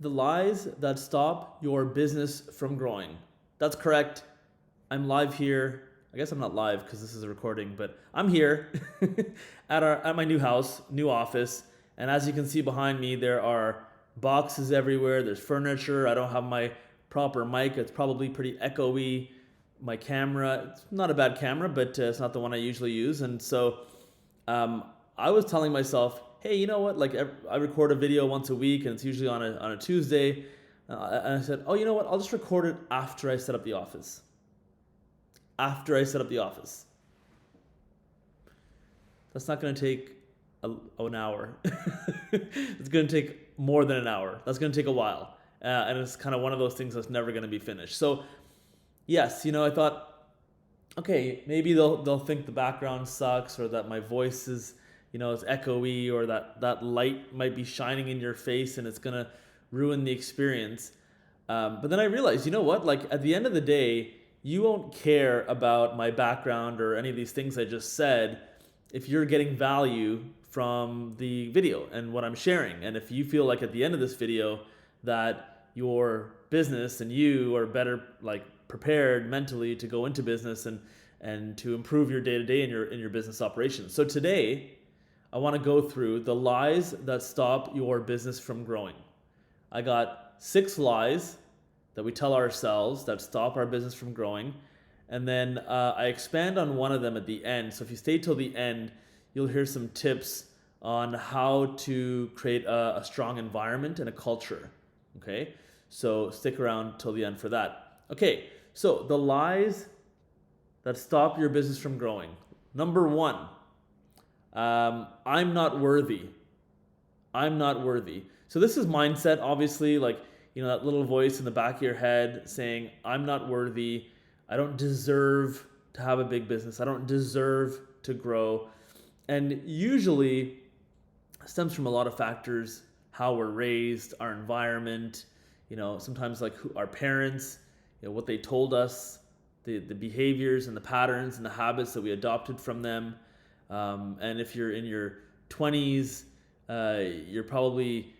The lies that stop your business from growing. That's correct. I'm live here. I guess I'm not live because this is a recording, but I'm here at my new house, new office. And as you can see behind me, there are boxes everywhere. There's furniture. I don't have my proper mic. It's probably pretty echoey. My camera, it's not a bad camera, but it's not the one I usually use. And so um, I was telling myself, hey, you know what? Like I record a video once a week, and it's usually on a Tuesday. And I said, oh, you know what? I'll just record it after I set up the office. After I set up the office. That's not going to take an hour. It's going to take more than an hour. That's going to take a while. And it's kind of one of those things that's never going to be finished. So, yes, I thought, okay, maybe they'll think the background sucks, or that my voice is echoey, or that light might be shining in your face and it's going to ruin the experience. But then I realized, you know what? Like at the end of the day, you won't care about my background or any of these things I just said if you're getting value from the video and what I'm sharing. And if you feel like at the end of this video that your business and you are better like prepared mentally to go into business and to improve your day-to-day in your business operations. So today, I want to go through the lies that stop your business from growing. I got 6 lies that we tell ourselves that stop our business from growing. And then I expand on one of them at the end. So if you stay till the end, you'll hear some tips on how to create a strong environment and a culture. Okay? So stick around till the end for that. Okay, so the lies that stop your business from growing. Number 1, I'm not worthy. I'm not worthy. So this is mindset, obviously, like, that little voice in the back of your head saying, I'm not worthy. I don't deserve to have a big business. I don't deserve to grow. And usually stems from a lot of factors: how we're raised, our environment, sometimes like our parents, what they told us, the behaviors and the patterns and the habits that we adopted from them. And if you're in your 20s, you're probably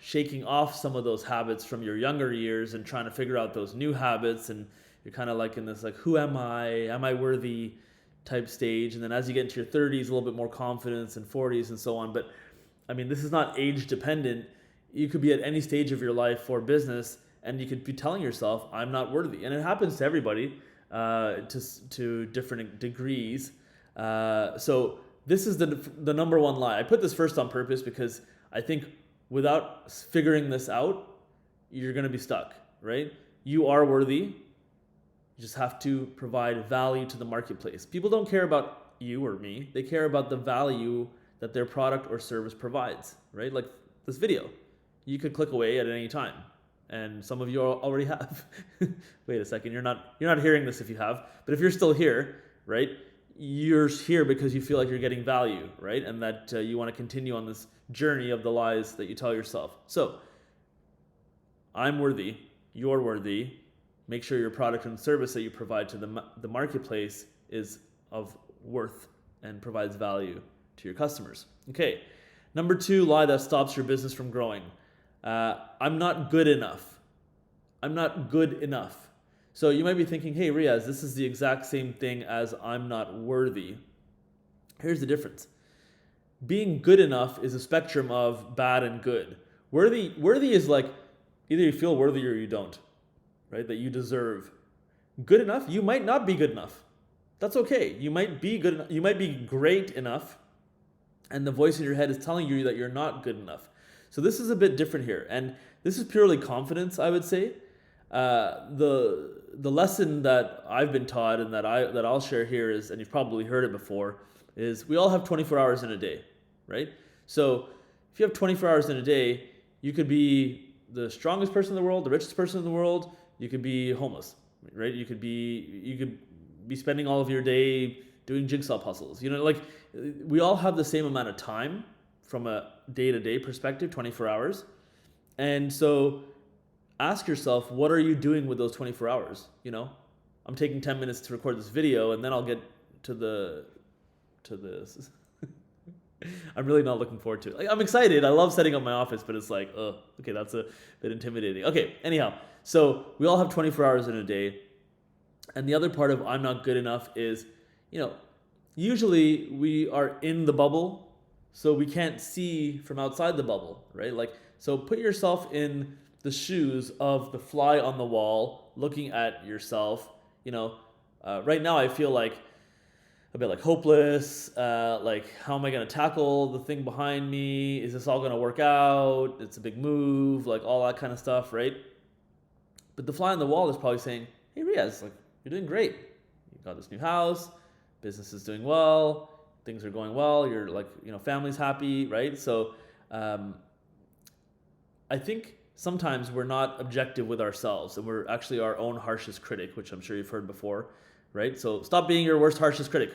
shaking off some of those habits from your younger years and trying to figure out those new habits. And you're kind of like in this like, who am I? Am I worthy type stage? And then as you get into your 30s, a little bit more confidence, and 40s and so on. But I mean, this is not age dependent. You could be at any stage of your life for business, and you could be telling yourself, I'm not worthy. And it happens to everybody to different degrees. So this is the number 1 lie. I put this first on purpose because I think without figuring this out, you're going to be stuck, right? You are worthy. You just have to provide value to the marketplace. People don't care about you or me. They care about the value that their product or service provides, right? Like this video. You could click away at any time. And some of you already have. Wait a second, you're not hearing this if you have. But if you're still here, right? You're here because you feel like you're getting value, right? And that you want to continue on this journey of the lies that you tell yourself. So, I'm worthy, you're worthy. Make sure your product and service that you provide to the marketplace is of worth and provides value to your customers. Okay, number 2 lie that stops your business from growing. I'm not good enough. I'm not good enough. So you might be thinking, hey, Riaz, this is the exact same thing as I'm not worthy. Here's the difference. Being good enough is a spectrum of bad and good. Worthy is like either you feel worthy or you don't, right? That you deserve. Good enough, you might not be good enough. That's okay. You might be good enough. You might be great enough, and the voice in your head is telling you that you're not good enough. So this is a bit different here, and this is purely confidence, I would say. The lesson that I've been taught and that I'll share here is, and you've probably heard it before, is we all have 24 hours in a day, right? So if you have 24 hours in a day, you could be the strongest person in the world, the richest person in the world. You could be homeless, right? You could be spending all of your day doing jigsaw puzzles. Like we all have the same amount of time from a day-to-day perspective, 24 hours. And so ask yourself, what are you doing with those 24 hours? I'm taking 10 minutes to record this video, and then I'll get to this. I'm really not looking forward to it. Like, I'm excited. I love setting up my office, but it's like, okay, that's a bit intimidating. Okay, anyhow, so we all have 24 hours in a day. And the other part of I'm not good enough is, you know, usually we are in the bubble, so we can't see from outside the bubble, right? Like, so put yourself in the shoes of the fly on the wall looking at yourself. Right now I feel like a bit like hopeless. Like, how am I going to tackle the thing behind me? Is this all going to work out? It's a big move, like all that kind of stuff, right? But the fly on the wall is probably saying, "Hey, Riaz, like, you're doing great. You got this new house, business is doing well, things are going well. You're like, family's happy, right?" So, I think sometimes we're not objective with ourselves, and we're actually our own harshest critic, which I'm sure you've heard before, right? So stop being your worst, harshest critic,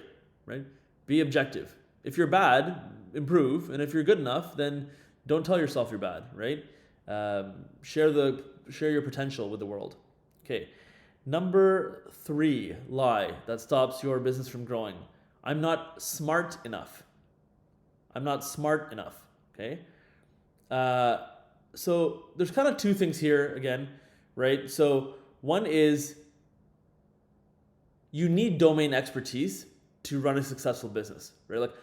right? Be objective. If you're bad, improve, and if you're good enough, then don't tell yourself you're bad, right? Share your potential with the world. Okay. Number 3 lie that stops your business from growing. I'm not smart enough. I'm not smart enough. Okay. So there's kind of 2 things here again, right? So one is you need domain expertise to run a successful business, right? Like,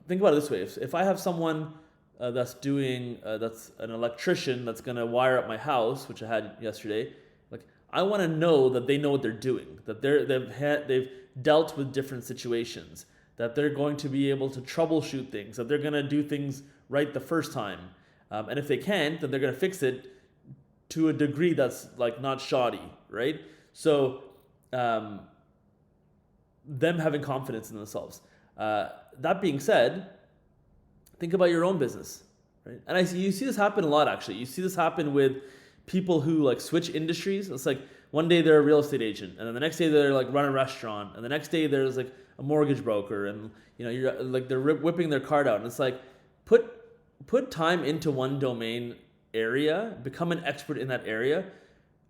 think about it this way: if I have someone that's an electrician that's gonna wire up my house, which I had yesterday, like, I want to know that they know what they're doing, that they've dealt with different situations, that they're going to be able to troubleshoot things, that they're gonna do things right the first time. And if they can't, then they're going to fix it to a degree that's like not shoddy, right? So, them having confidence in themselves. That being said, think about your own business, right? And you see this happen a lot, actually. You see this happen with people who like switch industries. It's like one day they're a real estate agent, and then the next day they're like run a restaurant, and the next day there's like a mortgage broker, and you're like they're whipping their card out, and it's like put time into one domain area, become an expert in that area,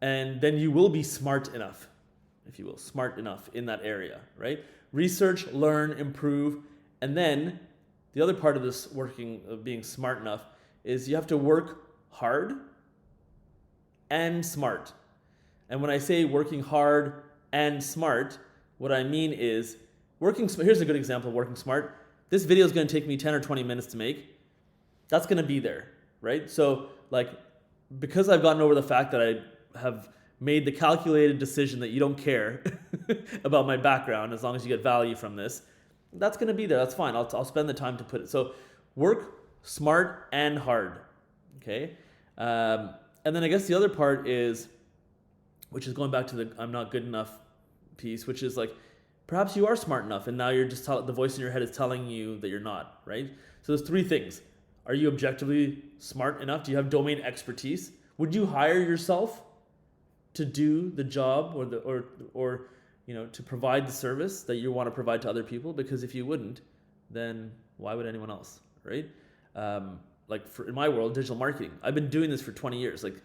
and then you will be smart enough, if you will, smart enough in that area, right? Research, learn, improve, and then the other part of this being smart enough is you have to work hard and smart. And when I say working hard and smart, what I mean is here's a good example of working smart. This video is going to take me 10 or 20 minutes to make. That's going to be there, right? So, like, because I've gotten over the fact that I have made the calculated decision that you don't care about my background as long as you get value from this, that's going to be there. That's fine. I'll spend the time to put it. So, work smart and hard, okay? And then I guess the other part is, which is going back to the I'm not good enough piece, which is like, perhaps you are smart enough, and now you're just the voice in your head is telling you that you're not, right? So there's 3 things. Are you objectively smart enough? Do you have domain expertise? Would you hire yourself to do the job or to provide the service that you want to provide to other people? Because if you wouldn't, then why would anyone else, right? In my world, digital marketing. I've been doing this for 20 years. Like,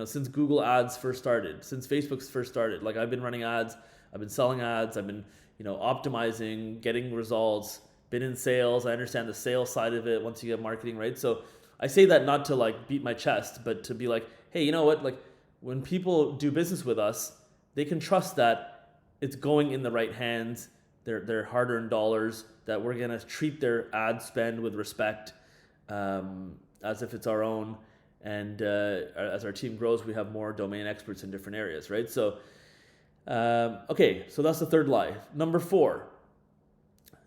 since Google ads first started, since Facebook's first started. Like, I've been running ads, I've been selling ads, I've been, optimizing, getting results, been in sales. I understand the sales side of it once you get marketing, right? So I say that not to like beat my chest, but to be like, hey, you know what? Like, when people do business with us, they can trust that it's going in the right hands, their hard-earned dollars, that we're gonna treat their ad spend with respect, as if it's our own. And as our team grows, we have more domain experts in different areas, right? So, okay, so that's the 3rd lie. Number 4.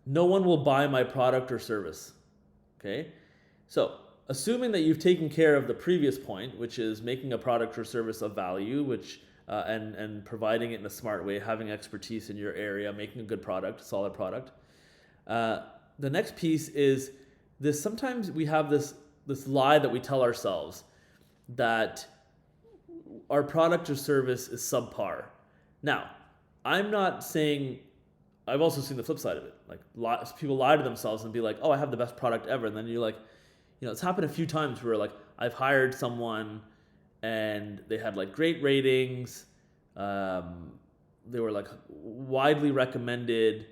No one will buy my product or service. Okay? So, assuming that you've taken care of the previous point, which is making a product or service of value, and providing it in a smart way, having expertise in your area, making a good product, solid product. The next piece is this: sometimes we have this lie that we tell ourselves that our product or service is subpar. Now, I'm not saying. I've also seen the flip side of it. Like, people lie to themselves and be like, "Oh, I have the best product ever," and then you're like, it's happened a few times where like I've hired someone and they had like great ratings, they were like widely recommended,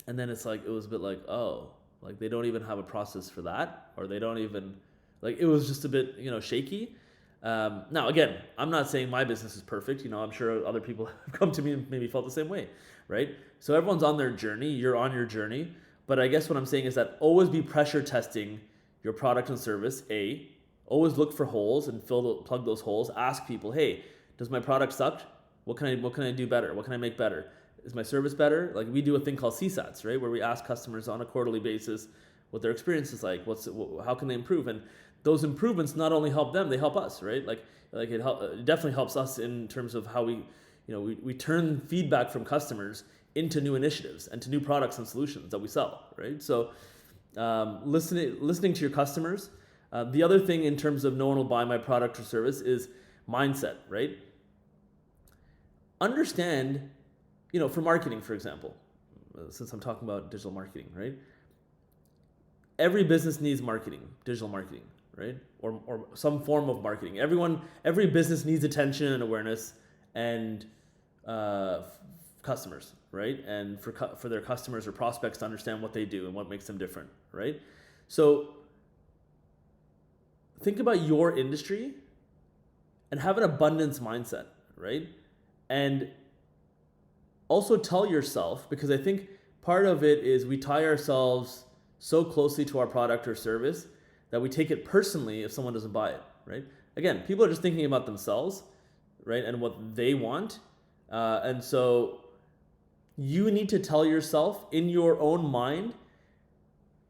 and then it's like it was a bit like, oh, Like they don't even have a process for that, or they don't even, like it was just a bit, shaky. Now again, I'm not saying my business is perfect. I'm sure other people have come to me and maybe felt the same way, right? So everyone's on their journey. You're on your journey. But I guess what I'm saying is that always be pressure testing your product and service. Always look for holes and plug those holes. Ask people, hey, does my product suck? What can I do better? What can I make better? Is my service better? Like we do a thing called CSATs, right? Where we ask customers on a quarterly basis what their experience is like. How can they improve? And those improvements not only help them, they help us, right? Like it definitely helps us in terms of how we turn feedback from customers into new initiatives and to new products and solutions that we sell, right? So listening to your customers. The other thing in terms of no one will buy my product or service is mindset, right? Understand, for marketing, for example, since I'm talking about digital marketing, right? Every business needs marketing, digital marketing, right? Or some form of marketing. Every business needs attention and awareness and customers, right? And for their customers or prospects to understand what they do and what makes them different, right? So think about your industry and have an abundance mindset, right? And also tell yourself, because I think part of it is we tie ourselves so closely to our product or service that we take it personally if someone doesn't buy it, right? Again, people are just thinking about themselves, right? And what they want. And so you need to tell yourself in your own mind,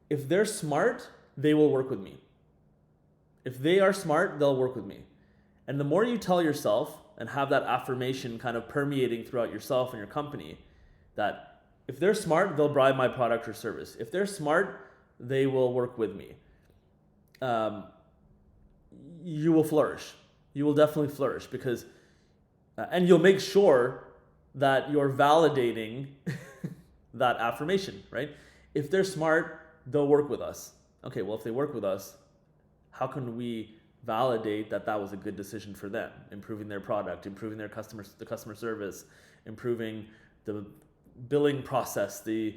if they're smart, they will work with me. If they are smart, they'll work with me. And the more you tell yourself and have that affirmation kind of permeating throughout yourself and your company, that if they're smart, they'll buy my product or service. If they're smart, they will work with me. You will flourish. You will definitely flourish because, and you'll make sure that you're validating that affirmation, right? If they're smart, they'll work with us. Okay, well, if they work with us, how can we validate that was a good decision for them? Improving their product, improving the customer service, improving the billing process, the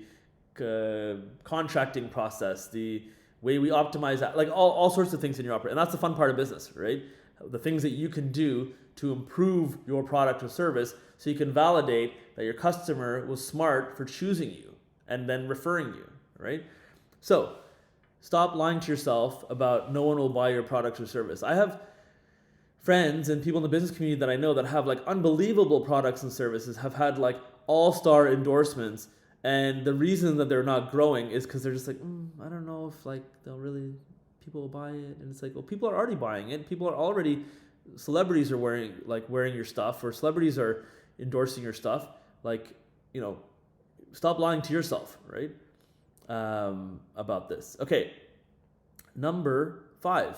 contracting process, the way we optimize that, like all sorts of things in your operation. And that's the fun part of business, right? The things that you can do to improve your product or service so you can validate that your customer was smart for choosing you and then referring you, right? So stop lying to yourself about no one will buy your product or service. I have friends and people in the business community that I know that have like unbelievable products and services, have had like all-star endorsements, and the reason that they're not growing is because they're just like, I don't know if like people will buy it. And it's like, well, people are already buying it. People are already, celebrities are wearing your stuff, or celebrities are endorsing your stuff. Like, stop lying to yourself, right? About this. Okay. Number five.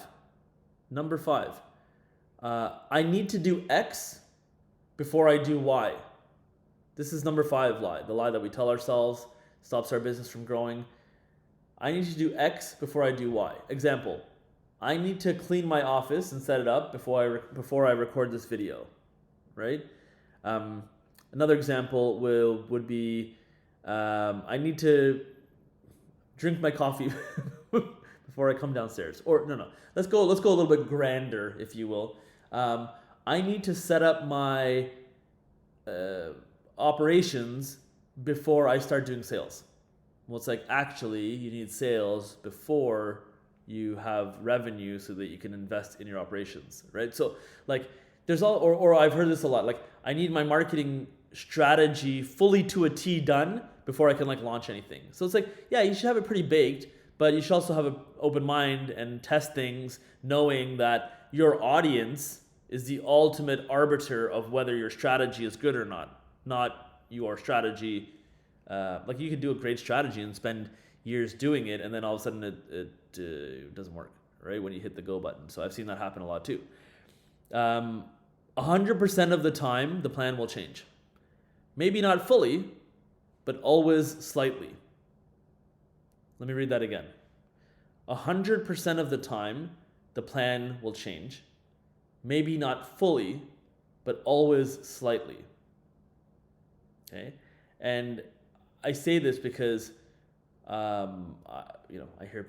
I need to do X before I do Y. This is number 5 lie. The lie that we tell ourselves stops our business from growing. I need to do X before I do Y. Example, I need to clean my office and set it up before I record this video, right? Another example would be I need to drink my coffee before I come downstairs. Or no, let's go a little bit grander, if you will. I need to set up my operations before I start doing sales. Well, it's like, actually, you need sales before you have revenue so that you can invest in your operations, right? So like there's or I've heard this a lot, like I need my marketing strategy fully to a T done before I can like launch anything. So it's like, yeah, you should have it pretty baked, but you should also have an open mind and test things, knowing that your audience is the ultimate arbiter of whether your strategy is good or not your strategy. Like you could do a great strategy and spend years doing it, and then all of a sudden it doesn't work, right? When you hit the go button. So I've seen that happen a lot too. 100% of the time, the plan will change. Maybe not fully, but always slightly. Let me read that again. 100% of the time, the plan will change. Maybe not fully, but always slightly. Okay? And I say this because I hear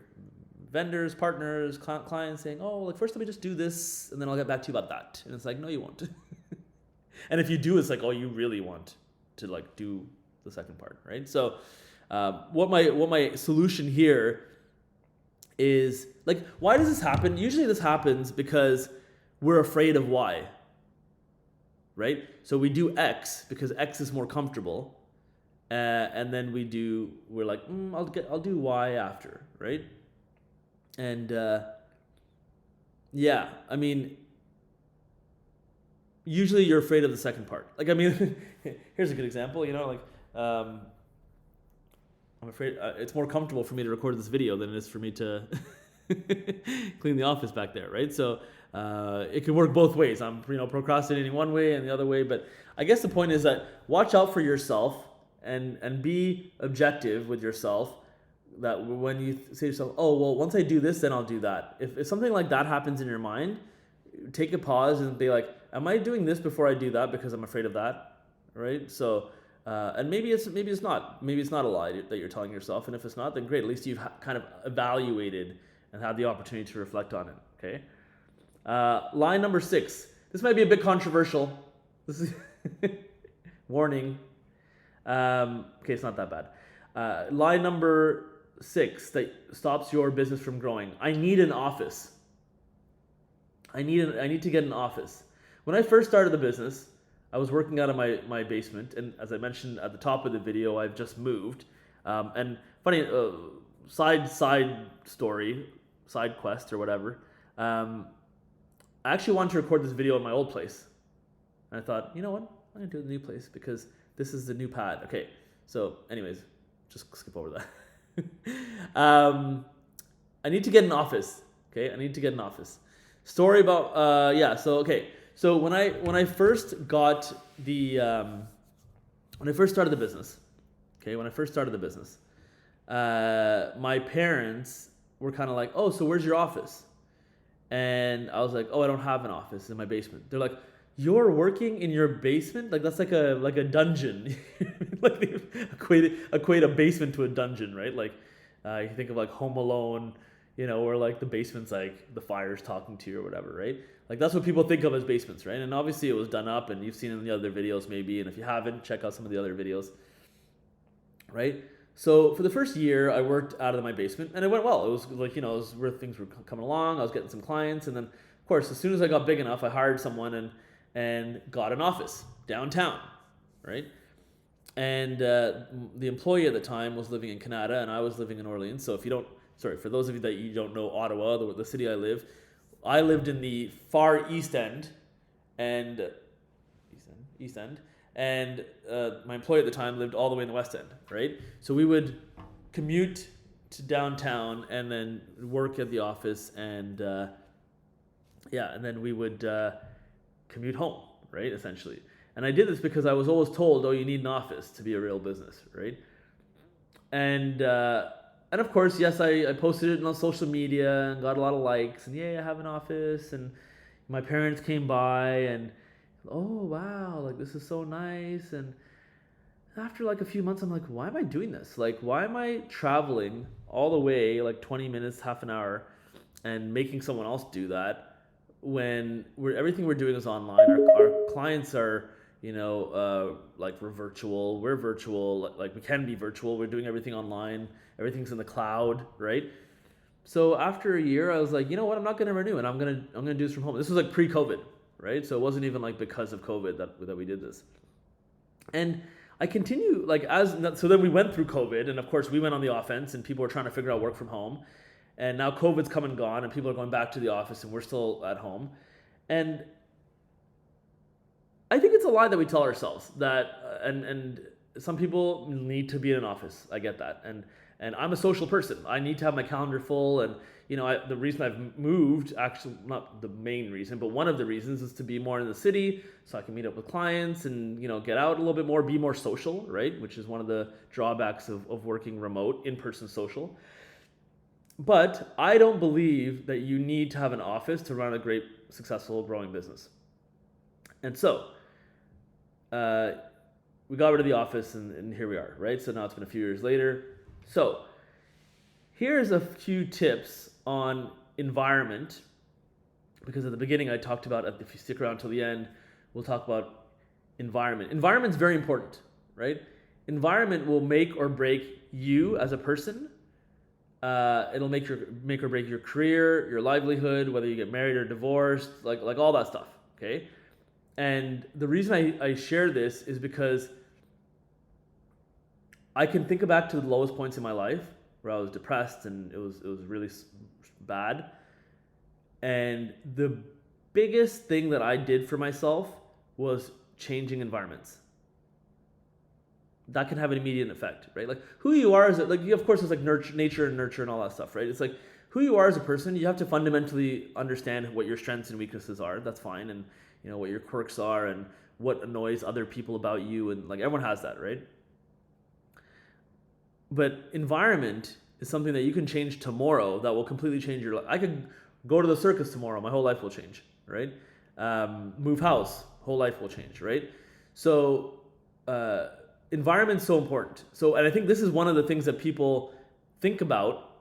vendors, partners, clients saying, "Oh, like first let me just do this, and then I'll get back to you about that." And it's like, no, you won't. And if you do, it's like, oh, you really want to like do the second part, right? So, what my solution here is like, why does this happen? Usually, this happens because we're afraid of Y, right? So we do X because X is more comfortable, and then we're like, I'll do Y after, right? And yeah, I mean, usually you're afraid of the second part. Like, I mean, here's a good example. I'm afraid it's more comfortable for me to record this video than it is for me to clean the office back there, right? So it can work both ways. I'm procrastinating one way and the other way, but I guess the point is that watch out for yourself and be objective with yourself. That when you say to yourself, oh well, once I do this, then I'll do that. If something like that happens in your mind, take a pause and be like, am I doing this before I do that because I'm afraid of that, right? So. And maybe it's not. Maybe it's not a lie that you're telling yourself. And if it's not, then great. At least you've kind of evaluated and had the opportunity to reflect on it. Okay. Line number 6. This might be a bit controversial. This is warning. Okay, it's not that bad. Line number 6 that stops your business from growing. I need an office. I need to get an office. When I first started the business, I was working out of my basement, and as I mentioned at the top of the video, I've just moved. And funny side story, side quest or whatever. I actually wanted to record this video in my old place, and I thought, you know what, I'm gonna do it in the new place because this is the new pad. Okay, so anyways, just skip over that. I need to get an office. Okay, I need to get an office. Story about So okay. So when I first got the when I first started the business, my parents were kind of like, oh, so where's your office? And I was like, oh, I don't have an office in my basement. They're like, you're working in your basement? Like that's like a dungeon. Like they equate a basement to a dungeon, right? Like you think of like Home Alone, or like the basement's like the fire's talking to you or whatever, right? Like that's what people think of as basements, right? And obviously it was done up, and you've seen it in the other videos maybe, and if you haven't, check out some of the other videos, right? So for the first year, I worked out of my basement, and it went well. It was like, it was where things were coming along. I was getting some clients, and then of course, as soon as I got big enough, I hired someone and got an office downtown, right? And the employee at the time was living in Canada, and I was living in Orleans. So for those of you that you don't know Ottawa, the city I lived in the far east end, and my employee at the time lived all the way in the west end, right? So we would commute to downtown and then work at the office, and and then we would commute home, right? Essentially, and I did this because I was always told, oh, you need an office to be a real business, right? And of course, yes, I posted it on social media and got a lot of likes, and I have an office, and my parents came by, and oh wow, like this is so nice. And after like a few months, I'm like, why am I doing this? Like, why am I traveling all the way, like 20 minutes, half an hour, and making someone else do that when everything we're doing is online? Our clients are, like we're virtual, like we can be virtual. We're doing everything online. Everything's in the cloud, right? So after a year, I was like, you know what? I'm not going to renew, and I'm gonna do this from home. This was like pre-COVID, right? So it wasn't even like because of COVID that we did this. And I continue so then we went through COVID, and of course we went on the offense, and people were trying to figure out work from home. And now COVID's come and gone, and people are going back to the office, and we're still at home. And I think it's a lie that we tell ourselves that, and some people need to be in an office. I get that, and I'm a social person. I need to have my calendar full, and the reason I've moved, actually not the main reason, but one of the reasons is to be more in the city, so I can meet up with clients and get out a little bit more, be more social, right? Which is one of the drawbacks of working remote, in-person social. But I don't believe that you need to have an office to run a great, successful, growing business. And so we got rid of the office, and here we are, right? So now it's been a few years later. So Here's a few tips on environment, because at the beginning I talked about, if you stick around till the end, we'll talk about environment. Environment's very important, right? Environment will make or break you as a person. It'll make or break your career, your livelihood, whether you get married or divorced, like all that stuff. Okay, and the reason I share this is because I can think back to the lowest points in my life where I was depressed and it was really bad. And the biggest thing that I did for myself was changing environments. That can have an immediate effect, right? Like who you are as like, of course, it's like nature and nurture and all that stuff, right? It's like who you are as a person. You have to fundamentally understand what your strengths and weaknesses are. That's fine, and what your quirks are and what annoys other people about you, and like everyone has that, right? But environment is something that you can change tomorrow that will completely change your life. I could go to the circus tomorrow, my whole life will change, right? Move house, whole life will change, right? So environment's so important. So, and I think this is one of the things that people think about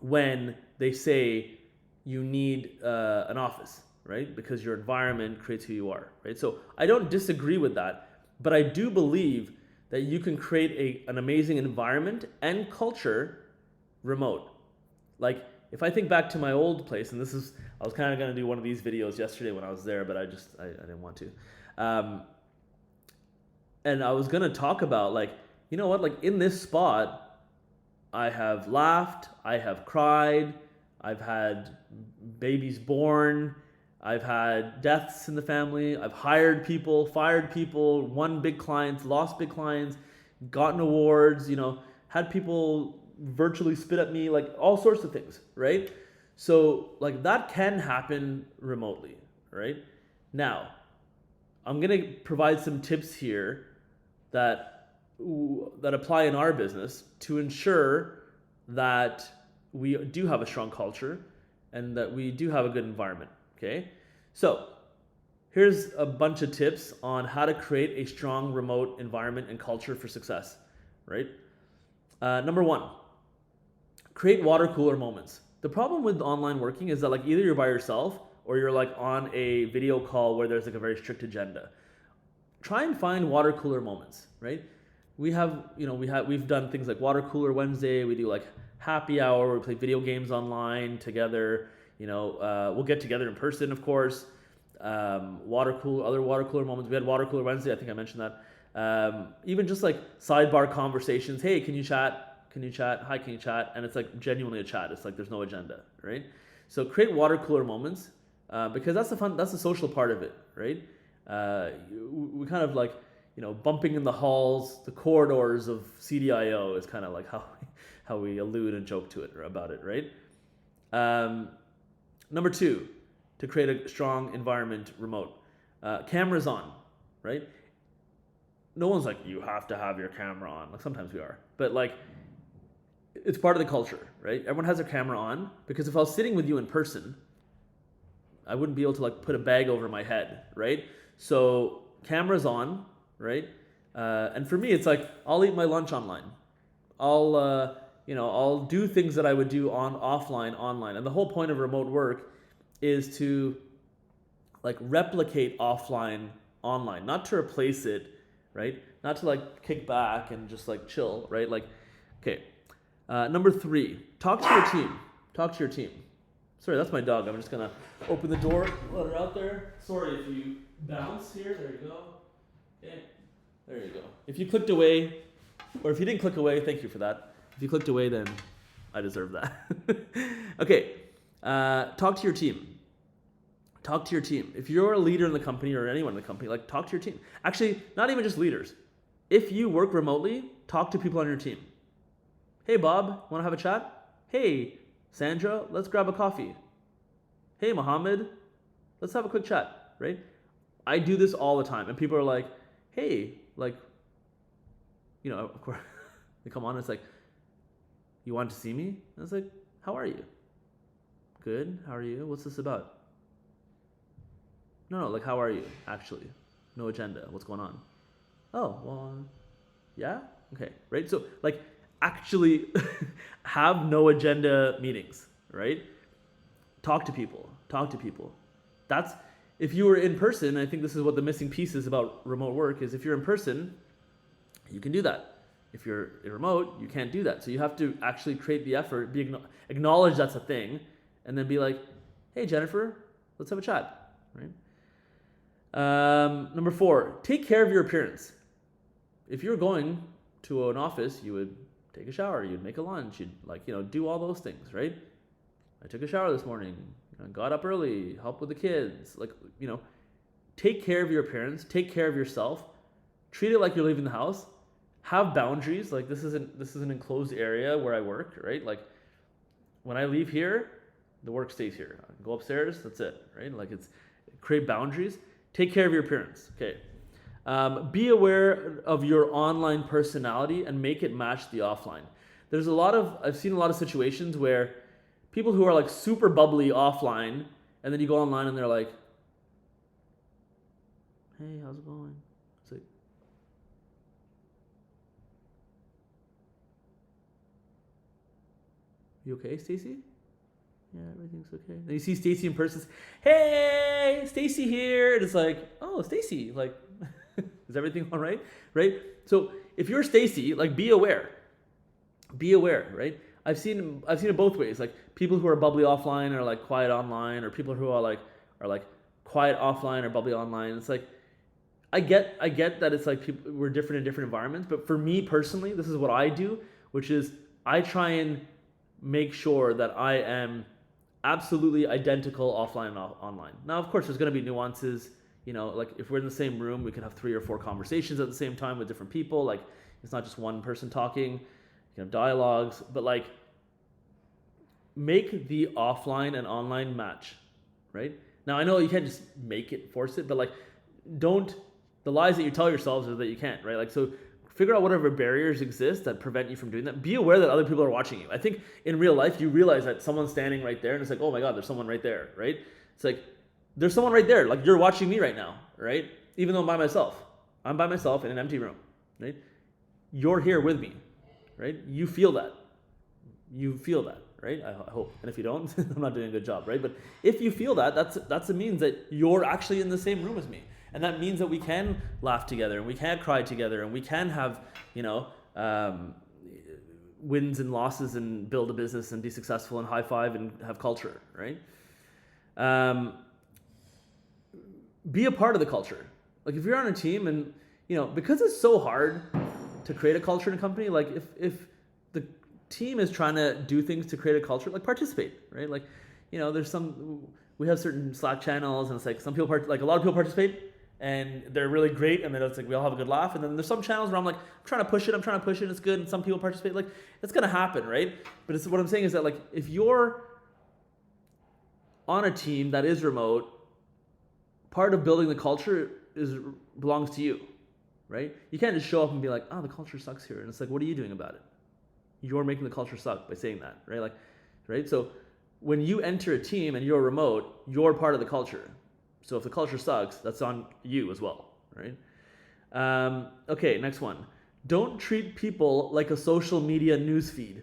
when they say you need an office, right? Because your environment creates who you are, right? So I don't disagree with that, but I do believe that you can create an amazing environment and culture remote. Like if I think back to my old place, and I was kind of going to do one of these videos yesterday when I was there, but I didn't want to. And I was going to talk about like, you know what, like in this spot, I have laughed, I have cried, I've had babies born, I've had deaths in the family, I've hired people, fired people, won big clients, lost big clients, gotten awards, had people virtually spit at me, like all sorts of things, right? So like that can happen remotely, right? Now, I'm going to provide some tips here that apply in our business to ensure that we do have a strong culture and that we do have a good environment. Okay, so here's a bunch of tips on how to create a strong remote environment and culture for success, right? Number one, create water cooler moments. The problem with online working is that like either you're by yourself or you're like on a video call where there's like a very strict agenda. Try and find water cooler moments, right? We've done things like Water Cooler Wednesday. We do like happy hour. We play video games online together. We'll get together in person, of course. Other water cooler moments. We had Water Cooler Wednesday. I think I mentioned that. Even just like sidebar conversations. Hey, can you chat? Can you chat? Hi, can you chat? And it's like genuinely a chat. It's like there's no agenda, right? So create water cooler moments because that's the social part of it, right? We kind of like, bumping in the halls, the corridors of CDIO is kind of like how we allude and joke to it or about it, right? Number two, to create a strong environment remote. Cameras on, right? No one's like, you have to have your camera on. Like sometimes we are, but like it's part of the culture, right? Everyone has their camera on because if I was sitting with you in person, I wouldn't be able to like put a bag over my head, right? So cameras on, right? And for me, it's like I'll eat my lunch online. I'll do things that I would do offline, online. And the whole point of remote work is to like replicate offline, online, not to replace it, right? Not to like kick back and just like chill, right? Like, okay. Number three, talk to your team. Talk to your team. Sorry, that's my dog. I'm just gonna open the door, let her out there. Sorry if you bounce here. There you go. Okay. There you go. If you clicked away, or if you didn't click away, thank you for that. If you clicked away, then I deserve that. Okay. Talk to your team. Talk to your team. If you're a leader in the company or anyone in the company, like talk to your team. Actually, not even just leaders. If you work remotely, talk to people on your team. Hey, Bob, want to have a chat? Hey, Sandra, let's grab a coffee. Hey, Mohammed, let's have a quick chat, right? I do this all the time, and people are like, hey, like, of course, they come on and it's like, you want to see me? And I was like, how are you? Good, how are you? What's this about? No, like, how are you, actually? No agenda, what's going on? Oh, well, yeah? Okay, right? So, like, actually have no agenda meetings, right? Talk to people. Talk to people. That's if you were in person. I think this is what the missing piece is about remote work. Is if you're in person, you can do that. If you're in remote, you can't do that. So you have to actually create the effort, acknowledge that's a thing, and then be like, "Hey, Jennifer, let's have a chat." Right. Number 4, take care of your appearance. If you're going to an office, you would take a shower, you'd make a lunch, you'd do all those things, right? I took a shower this morning, got up early, helped with the kids, take care of your appearance, take care of yourself, treat it like you're leaving the house, have boundaries. Like this is an enclosed area where I work, right? Like when I leave here, the work stays here. I go upstairs, that's it, right? Create boundaries. Take care of your appearance. Okay. Be aware of your online personality and make it match the offline. I've seen a lot of situations where people who are like super bubbly offline, and then you go online and they're like, "Hey, how's it going?" It's like, "You okay, Stacy?" "Yeah, everything's okay." Then you see Stacy in person. "Hey, Stacy here." And it's like, "Oh, Stacy, like, is everything all right?" Right? So if you're Stacy, like, be aware. Be aware, right? I've seen it both ways. Like people who are bubbly offline are like quiet online, or people who are like quiet offline or bubbly online. It's like I get that it's like we're different in different environments, but for me personally, this is what I do, which is I try and make sure that I am absolutely identical offline and online. Now, of course, there's going to be nuances. Like if we're in the same room, we can have 3 or 4 conversations at the same time with different people. Like it's not just one person talking. You can have dialogues, but like make the offline and online match, right? Now, I know you can't just force it, but like the lies that you tell yourselves are that you can't, right? Like, so figure out whatever barriers exist that prevent you from doing that. Be aware that other people are watching you. I think in real life, you realize that someone's standing right there and it's like, oh my God, there's someone right there, right? It's like, there's someone right there. Like you're watching me right now, right? Even though I'm by myself. I'm by myself in an empty room, right? You're here with me, right? You feel that. You feel that, right? I hope. And if you don't, I'm not doing a good job, right? But if you feel that, that's a means that you're actually in the same room as me. And that means that we can laugh together and we can cry together and we can have, wins and losses and build a business and be successful and high five and have culture, right? Be a part of the culture. Like if you're on a team and, because it's so hard to create a culture in a company, like if the team is trying to do things to create a culture, like participate, right? Like, we have certain Slack channels and it's like some people, like a lot of people participate and they're really great and then it's like we all have a good laugh. And then there's some channels where I'm like, I'm trying to push it, it's good, and some people participate. Like it's gonna happen, right? But what I'm saying is that like if you're on a team that is remote, part of building the culture belongs to you, right? You can't just show up and be like, "Oh, the culture sucks here," and it's like, what are you doing about it? You're making the culture suck by saying that, right? Like, right? So when you enter a team and you're remote, you're part of the culture. So if the culture sucks, that's on you as well, right? Okay, next one. Don't treat people like a social media newsfeed,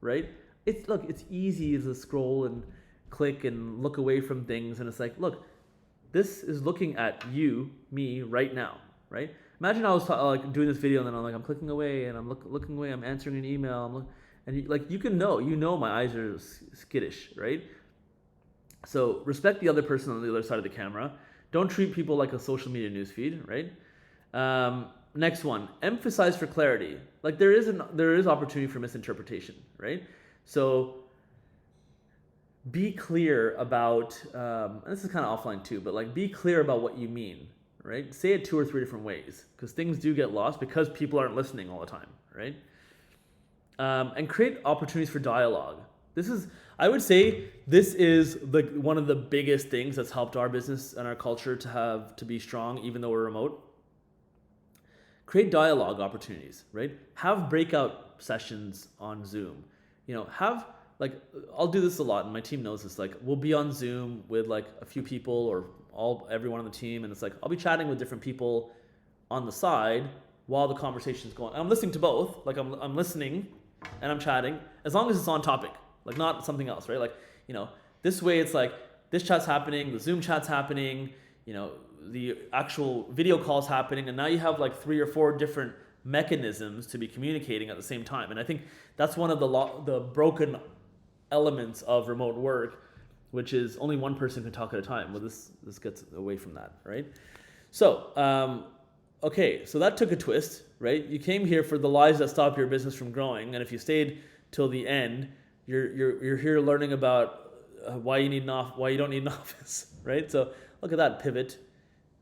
right? It's easy to scroll and click and look away from things, and it's like, look, this is looking at you, me, right now, right? Imagine I was doing this video and then I'm clicking away and I'm looking away, I'm answering an email, you know my eyes are skittish, right? So respect the other person on the other side of the camera. Don't treat people like a social media newsfeed, right? Next one, emphasize for clarity. Like there is opportunity for misinterpretation, right? So be clear about, and this is kind of offline too, but like be clear about what you mean, right? Say it 2 or 3 different ways because things do get lost because people aren't listening all the time, right? And create opportunities for dialogue. I would say this is one of the biggest things that's helped our business and our culture to be strong, even though we're remote. Create dialogue opportunities, right? Have breakout sessions on Zoom. I'll do this a lot, and my team knows this. Like, we'll be on Zoom with like a few people or everyone on the team, and it's like I'll be chatting with different people on the side, while the conversation is going. And I'm listening to both. Like I'm listening and I'm chatting, as long as it's on topic, like not something else, right? Like, this way it's like this chat's happening, the Zoom chat's happening, the actual video call's happening, and now you have like 3 or 4 different mechanisms to be communicating at the same time. And I think that's one of the broken elements of remote work, which is only one person can talk at a time. Well, this gets away from that, right? So, okay, so that took a twist, right? You came here for the lies that stop your business from growing, and if you stayed till the end, you're here learning about why you don't need an office, right? So look at that pivot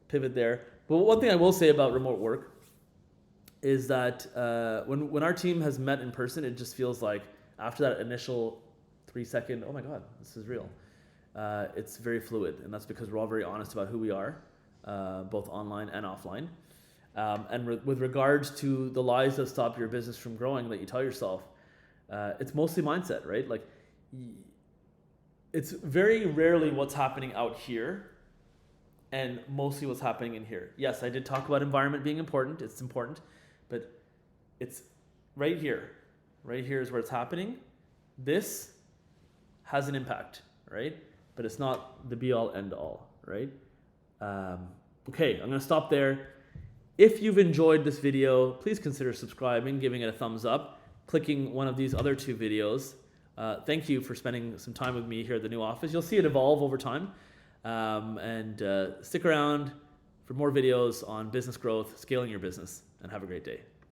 there. But one thing I will say about remote work is that when our team has met in person, it just feels like after that initial 3-second, oh my God, this is real. It's very fluid, and that's because we're all very honest about who we are, both online and offline. And with regards to the lies that stop your business from growing that you tell yourself, it's mostly mindset, right? Like, it's very rarely what's happening out here and mostly what's happening in here. Yes, I did talk about environment being important. It's important, but it's right here. Right here is where it's happening. This has an impact, right? But it's not the be-all, end-all, right? Okay, I'm going to stop there. If you've enjoyed this video, please consider subscribing, giving it a thumbs up, clicking one of these other 2 videos. Thank you for spending some time with me here at the new office. You'll see it evolve over time. And stick around for more videos on business growth, scaling your business, and have a great day.